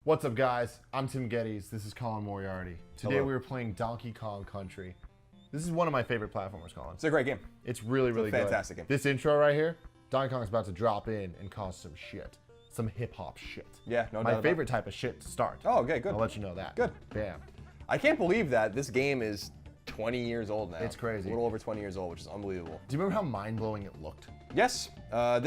What's up, guys? I'm Tim Geddes. This is Colin Moriarty. Today Hello. we were playing Donkey Kong Country. This is one of my favorite platformers, Colin. It's a great game. It's really good. fantastic game. This intro right here, Donkey Kong's about to drop in and cause some shit. Some hip-hop shit. Yeah, no doubt My about favorite type of shit to start. Oh, okay, good. I'll let you know that. Good. Bam. I can't believe that this game is 20 years old now. It's crazy. A little over 20 years old, which is unbelievable. Do you remember how mind-blowing it looked? Yes, so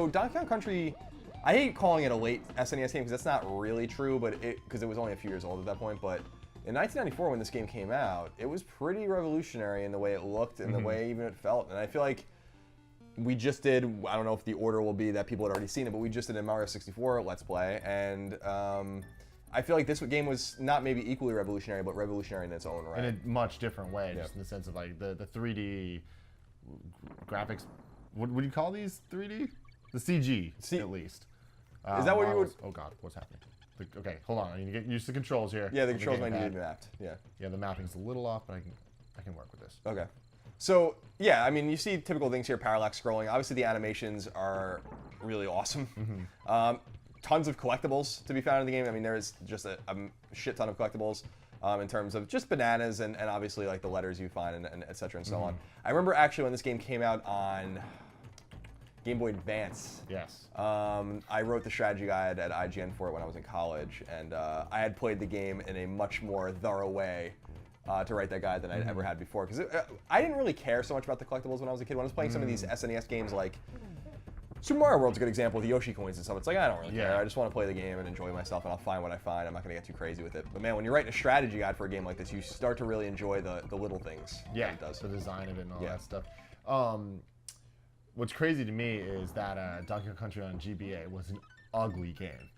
Donkey Kong Country, I hate calling it a late SNES game because that's not really true, but because it was only a few years old at that point. But in 1994, when this game came out, it was pretty revolutionary in the way it looked and the way even it felt. And I feel like we just did, I don't know if the order will be that people had already seen it, but we just did a Mario 64 Let's Play. And I feel like this game was not maybe equally revolutionary, but revolutionary in its own right. In a much different way, just in the sense of like the 3D graphics. What would you call these 3D? The CG, at least. Is that what you would? Oh God, what's happening? Okay, hold on. I need to get used to controls here. Yeah, the Let me controls get might need back. to be mapped. Yeah. Yeah, the mapping's a little off, but I can work with this. Okay. So, yeah, I mean, you see typical things here, parallax scrolling. Obviously, the animations are really awesome. Tons of collectibles to be found in the game. I mean, there's just a shit ton of collectibles in terms of just bananas and obviously, like, the letters you find and et cetera and so on. I remember, actually, when this game came out on Game Boy Advance. Yes. I wrote the strategy guide at IGN for it when I was in college, and I had played the game in a much more thorough way to write that guide than I'd ever had before. Because I didn't really care so much about the collectibles when I was a kid. When I was playing some of these SNES games, like Super Mario World's a good example with the Yoshi coins and stuff. It's like, I don't really care. I just want to play the game and enjoy myself, and I'll find what I find. I'm not going to get too crazy with it. But man, when you're writing a strategy guide for a game like this, you start to really enjoy the little things Yeah, that it does. the design of it and all Yeah. that stuff. What's crazy to me is that Donkey Kong Country on GBA was an ugly game.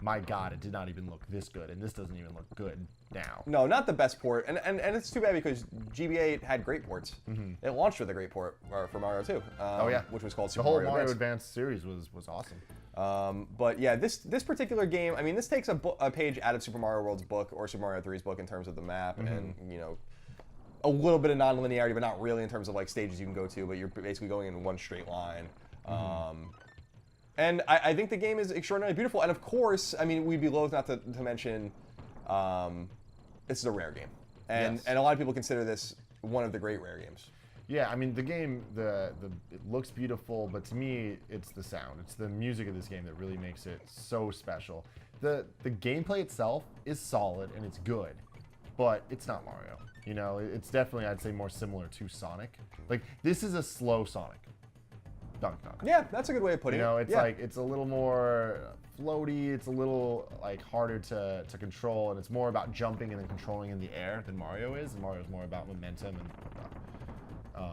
My God, it did not even look this good, and this doesn't even look good now. No, not the best port, and it's too bad because GBA had great ports. It launched with a great port for Mario 2. Oh yeah, which was called the Super whole Mario Mario Advance. Advance series was awesome. But yeah, this particular game, I mean, this takes a page out of Super Mario World's book or Super Mario 3's book in terms of the map and a little bit of non-linearity, but not really in terms of like stages you can go to. But you're basically going in one straight line. And I think the game is extraordinarily beautiful. And of course, I mean, we'd be loath not to mention this is a Rare game, and Yes. a lot of people consider this one of the great Rare games. Yeah, I mean the game, it looks beautiful, but to me, it's the sound. It's the music of this game that really makes it so special. The gameplay itself is solid and it's good, but it's not Mario. You know, it's definitely, I'd say, more similar to Sonic. Like, this is a slow Sonic. Donkey Kong. Yeah, that's a good way of putting You know, it. it's Yeah. like, it's a little more floaty, it's a little like harder to control, and it's more about jumping and then controlling in the air than Mario is. And Mario's more about momentum and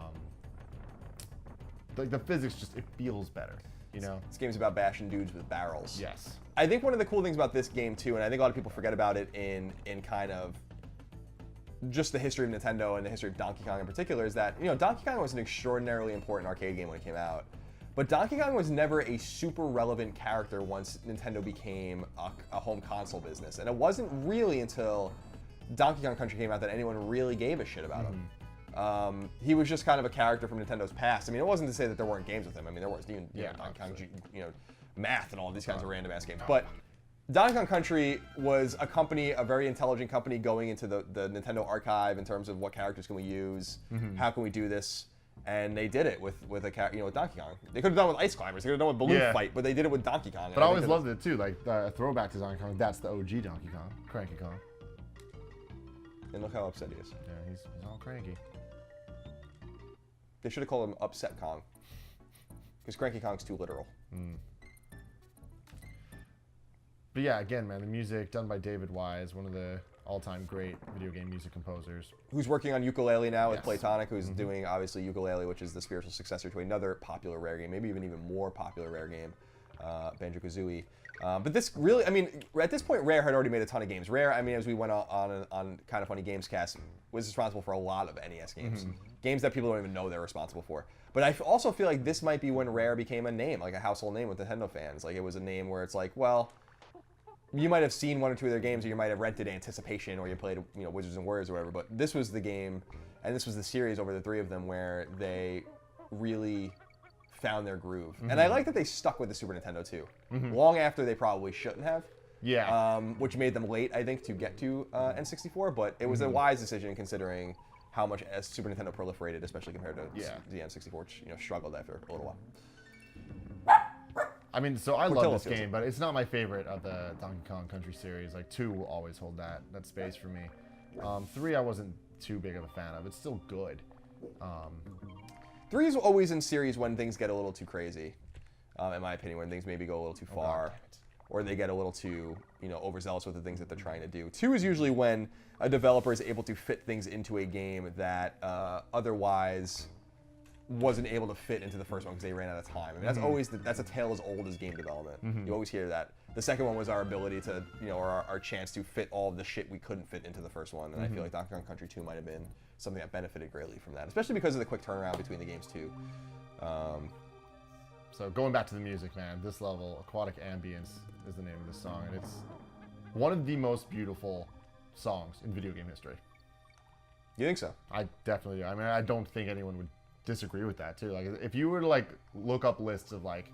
like the physics just, it feels better, you know? This game's about bashing dudes with barrels. Yes. I think one of the cool things about this game too, and I think a lot of people forget about it in kind of just the history of Nintendo and the history of Donkey Kong in particular, is that Donkey Kong was an extraordinarily important arcade game when it came out, but Donkey Kong was never a super relevant character once Nintendo became a home console business, and it wasn't really until Donkey Kong Country came out that anyone really gave a shit about him. He was just kind of a character from Nintendo's past. I mean, it wasn't to say that there weren't games with him. I mean, there was Donkey Kong, Math and all these kinds of random ass games. But Donkey Kong Country was a company, a very intelligent company, going into the Nintendo archive in terms of what characters can we use, how can we do this, and they did it with with Donkey Kong. They could have done it with Ice Climbers, they could have done it with Balloon Fight, but they did it with Donkey Kong. But I always loved it too, like a throwback to Donkey Kong. That's the OG Donkey Kong, Cranky Kong. And look how upset he is. Yeah, he's all cranky. They should have called him Upset Kong, because Cranky Kong's too literal. But yeah, again, man, the music done by David Wise, one of the all-time great video game music composers. Who's working on Ukulele now with Yes. Playtonic, who's doing, obviously, Ukulele, which is the spiritual successor to another popular Rare game, maybe even more popular Rare game, Banjo-Kazooie. But this really, I mean, at this point, Rare had already made a ton of games. Rare, I mean, as we went on Kind of Funny Games Cast, was responsible for a lot of NES games. Games that people don't even know they're responsible for. But I also feel like this might be when Rare became a name, like a household name with Nintendo fans. Like, it was a name where it's like, well, you might have seen one or two of their games, or you might have rented Anticipation, or you played, Wizards and Warriors or whatever. But this was the game, and this was the series over the three of them where they really found their groove. And I like that they stuck with the Super Nintendo too, long after they probably shouldn't have. Yeah. which made them late, I think, to get to N64. But it was a wise decision considering how much Super Nintendo proliferated, especially compared to the N64, which struggled after a little while. I mean, so I Portillo love this feels game, but it's not my favorite of the Donkey Kong Country series. Like 2 will always hold that space for me. 3 I wasn't too big of a fan of. It's still good. 3 is always in series when things get a little too crazy, in my opinion, when things maybe go a little too far, or they get a little too overzealous with the things that they're trying to do. 2 is usually when a developer is able to fit things into a game that otherwise wasn't able to fit into the first one because they ran out of time. I mean, that's always that's a tale as old as game development. You always hear that. The second one was our ability to, or our chance to fit all of the shit we couldn't fit into the first one. And I feel like Donkey Kong Country 2 might have been something that benefited greatly from that, especially because of the quick turnaround between the games too. So going back to the music, man, this level, Aquatic Ambience is the name of the song, and it's one of the most beautiful songs in video game history. You think so? I definitely do. I mean, I don't think anyone would disagree with that too. Like, if you were to like look up lists of like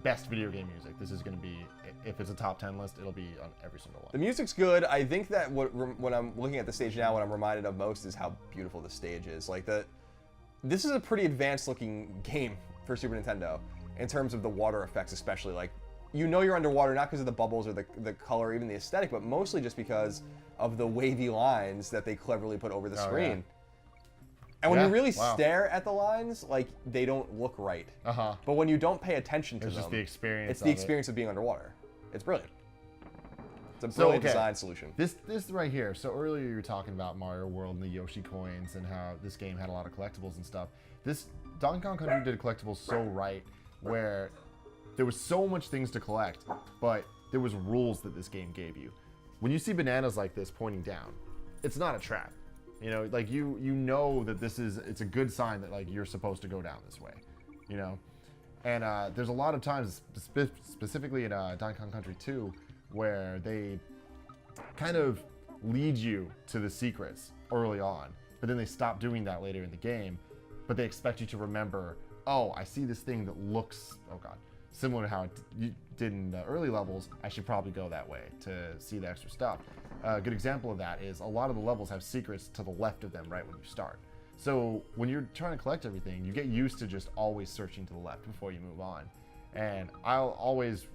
best video game music, this is going to be, if it's a top 10 list, it'll be on every single one. The music's good. I think that when I'm looking at the stage now, what I'm reminded of most is how beautiful the stage is. Like, this is a pretty advanced looking game for Super Nintendo in terms of the water effects, especially. Like, you're underwater not because of the bubbles or the color or even the aesthetic, but mostly just because of the wavy lines that they cleverly put over the screen. Yeah. And when you really stare at the lines, like, they don't look right. But when you don't pay attention to them, it's just the experience. It's the experience of being underwater. It's brilliant. It's a brilliant design solution. This right here. So earlier you were talking about Mario World and the Yoshi coins and how this game had a lot of collectibles and stuff. This Donkey Kong Country did collectibles so right, where there was so much things to collect, but there was rules that this game gave you. When you see bananas like this pointing down, it's not a trap. Like you know that it's a good sign that like you're supposed to go down this way, And there's a lot of times, specifically in Donkey Kong Country 2, where they kind of lead you to the secrets early on, but then they stop doing that later in the game. But they expect you to remember, oh, I see this thing that looks, similar to how you did in the early levels. I should probably go that way to see the extra stuff. A good example of that is a lot of the levels have secrets to the left of them right when you start. So when you're trying to collect everything, you get used to just always searching to the left before you move on. And I'll always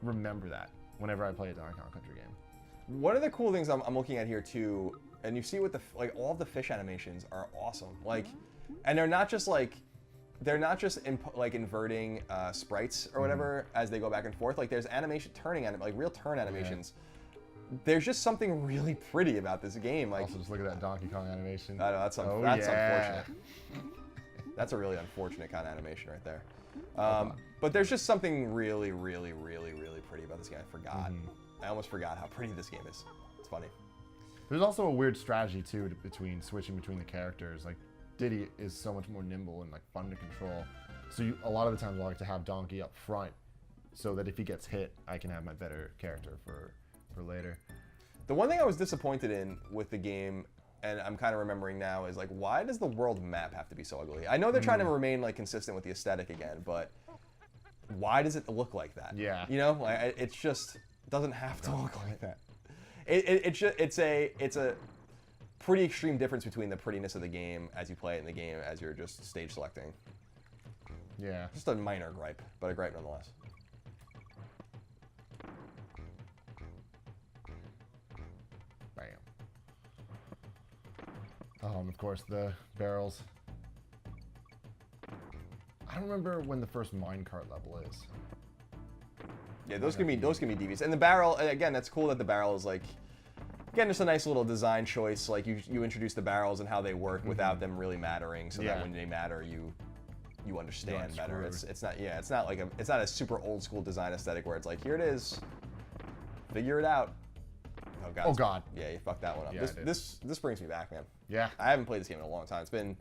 remember that whenever I play a Donkey Kong Country game. One of the cool things I'm looking at here too, and you see with all of the fish animations are awesome. And they're not just inverting sprites or whatever as they go back and forth. Like, there's real turn animations. There's just something really pretty about this game. Like, also, just look at that Donkey Kong animation. I know, that's unfortunate. That's a really unfortunate kind of animation right there. But there's just something really, really, really, really pretty about this game. I forgot. I almost forgot how pretty this game is. It's funny. There's also a weird strategy too between switching between the characters. Like, Diddy is so much more nimble and like fun to control. So a lot of the times I like to have Donkey up front, so that if he gets hit, I can have my better character for later. The one thing I was disappointed in with the game, and I'm kind of remembering now, is like, why does the world map have to be so ugly? I know they're trying to remain like consistent with the aesthetic again, but why does it look like that? Yeah. It just doesn't have to look like that. It's a pretty extreme difference between the prettiness of the game as you play it in the game as you're just stage selecting. Yeah. Just a minor gripe, but a gripe nonetheless. Of course, the barrels. I don't remember when the first minecart level is. Yeah, those can be devious. And the barrel, again, that's cool that the barrel is like, again, just a nice little design choice. Like, you introduce the barrels and how they work without them really mattering, so that when they matter, you understand better. It's not a super old school design aesthetic where it's like, here it is, figure it out. Oh God. Yeah, you fucked that one up. Yeah, this brings me back, man. Yeah. I haven't played this game in a long time. It's been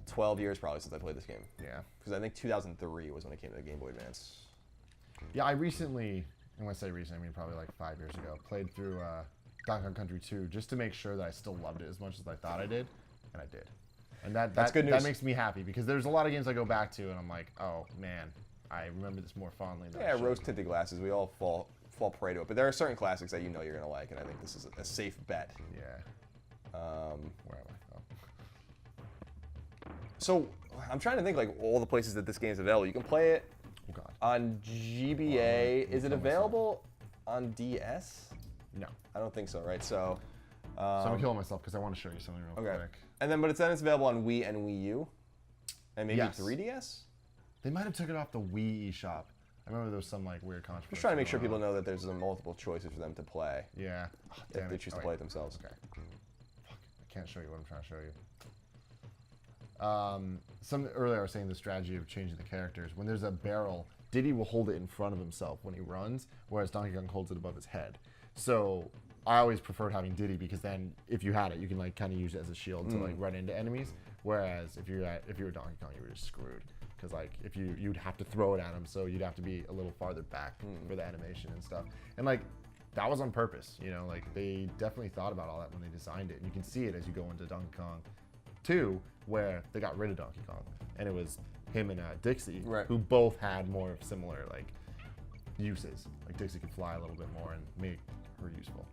12 years probably since I played this game. Yeah. Because I think 2003 was when it came to the Game Boy Advance. Yeah, I recently, and when I say recent, I mean probably like 5 years ago, played through Donkey Kong Country 2 just to make sure that I still loved it as much as I thought I did, and I did. And that's good news. That makes me happy, because there's a lot of games I go back to and I'm like, oh man, I remember this more fondly than I should. Rose tinted glasses. We all fall fall prey to it. But there are certain classics that you know you're gonna like, and I think this is a safe bet. Yeah. Where am I? Oh. So I'm trying to think like all the places that this game's available. You can play it Oh God. on GBA. Is it tell myself. available on DS? No. I don't think so, right? So. So I'm gonna kill myself because I want to show you something real Okay. quick. And then, but it's available on Wii and Wii U, and maybe Yes. 3DS. They might have took it off the Wii eShop. I remember there was some like weird controversy. Just trying to make sure going people on. know that there's multiple choices for them to play Yeah. Oh, if damn they it. choose Oh, to play wait. it themselves. Okay. Fuck. I can't show you what I'm trying to show you. Earlier I was saying the strategy of changing the characters. When there's a barrel, Diddy will hold it in front of himself when he runs, whereas Donkey Kong holds it above his head. So I always preferred having Diddy because then if you had it, you can like kind of use it as a shield to like run into enemies. Whereas if you were Donkey Kong, you were just screwed because like if you'd have to throw it at him, so you'd have to be a little farther back for the animation and stuff. And like that was on purpose, you know, like they definitely thought about all that when they designed it. And you can see it as you go into Donkey Kong 2, where they got rid of Donkey Kong, and it was him and Dixie, Right. who both had more of similar like uses. Like Dixie could fly a little bit more and make her useful.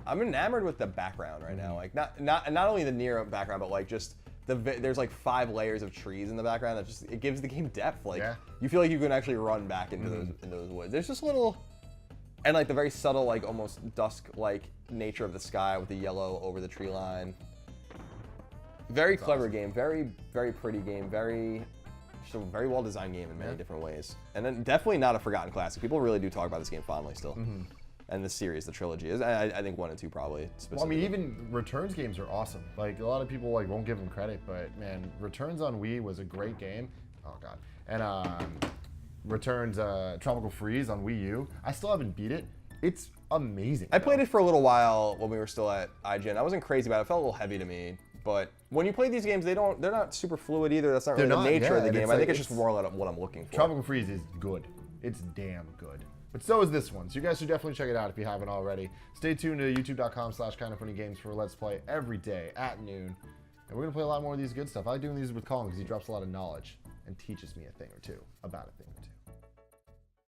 I'm enamored with the background right now. Like not only the near background, but like just there's like 5 layers of trees in the background that just it gives the game depth. Like Yeah. you feel like you can actually run back into those woods. There's just a little, and like the very subtle like almost dusk like nature of the sky with the yellow over the tree line. Very clever game, very pretty game, just a very well designed game in many different ways, and then definitely not a forgotten classic. People really do talk about this game fondly still. And the series, the trilogy is. I think 1 and 2 probably. Well, I mean, even Returns games are awesome. Like a lot of people like won't give them credit, but man, Returns on Wii was a great game. Oh God, and Returns Tropical Freeze on Wii U. I still haven't beat it. It's amazing. I played it for a little while when we were still at IGN. I wasn't crazy about it. It felt a little heavy to me. But when you play these games, they're not super fluid either. That's not really the nature of the game. I think it's just more what I'm looking for. Tropical Freeze is good. It's damn good. But so is this one. So you guys should definitely check it out if you haven't already. Stay tuned to youtube.com/kindafunnygames for Let's Play every day at noon. And we're going to play a lot more of these good stuff. I like doing these with Colin because he drops a lot of knowledge and teaches me a thing or two about a thing or two.